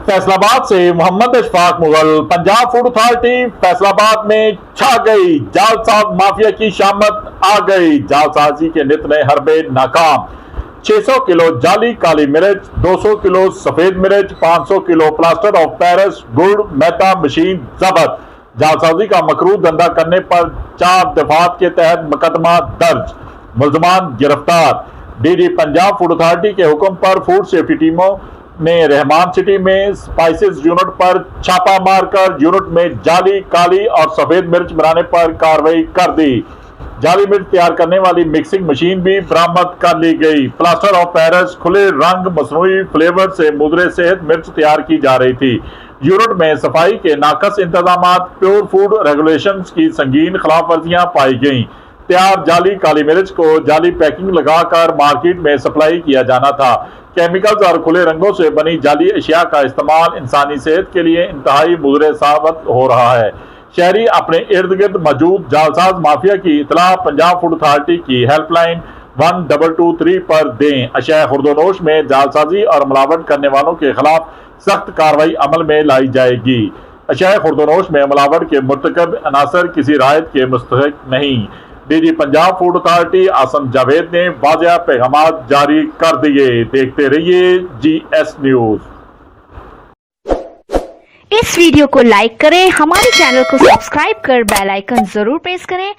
फैसलाबाद से Mohammad Ashfaq Mughal. Punjab food authority Faisalabad में छा गई, जालसाज माफिया की शामत आ गई। जालसाजी के नित नए हरबे नाकाम। 600 किलो जाली काली मिर्च, 200 किलो सफेद मिर्च, 500 किलो प्लास्टर ऑफ पेरिस, गुड़, मैदा मशीन जब्त। जालसाजी का मकरूह धंधा करने पर 4 दफात के तहत मुकदमा दर्ज, मुलजमान गिरफ्तार। डीजी पंजाब फूड अथॉरिटी के हुक्म पर फूड सेफ्टी टीमों ने रहमान सिटी में स्पाइसेस यूनिट पर छापा मारकर यूनिट में जाली काली और सफेद मिर्च बनाने पर कार्रवाई कर दी। जाली मिर्च तैयार करने वाली मिक्सिंग मशीन भी बरामद कर ली गई। प्लास्टर ऑफ पेरिस, खुले रंग, मसनूई फ्लेवर से मुद्रे सेहत मिर्च तैयार की जा रही थी। यूनिट में सफाई के नाकस इंतजाम, प्योर फूड रेगुलेशंस की संगीन खिलाफ वर्जियां पाई गईं। तैयार जाली काली मिर्च को जाली पैकिंग लगाकर मार्केट में सप्लाई किया जाना था। केमिकल्स और खुले रंगों से बनी जाली अशिया का इस्तेमाल इंसानी सेहत के लिए इंतहाई मुज़र साबित हो रहा है। शहरी अपने इर्द गिर्द मौजूद जालसाज माफिया की इतला पंजाब फूड अथॉरिटी की हेल्पलाइन 1223 पर दें। अशिया खुर्दोनोश में जालसाजी और मिलावट करने वालों के खिलाफ सख्त कार्रवाई अमल में लाई जाएगी। अशिया खुर्दोनोश में मिलावट के मुर्तकब अनासर किसी रायत के मुस्तहिक नहीं। DG Punjab food authority Asim Javed ने वाज़ेह पैगाम जारी कर दिए। देखते रहिए GS न्यूज। इस वीडियो को लाइक करें, हमारे चैनल को सब्सक्राइब कर बेल आइकन जरूर प्रेस करें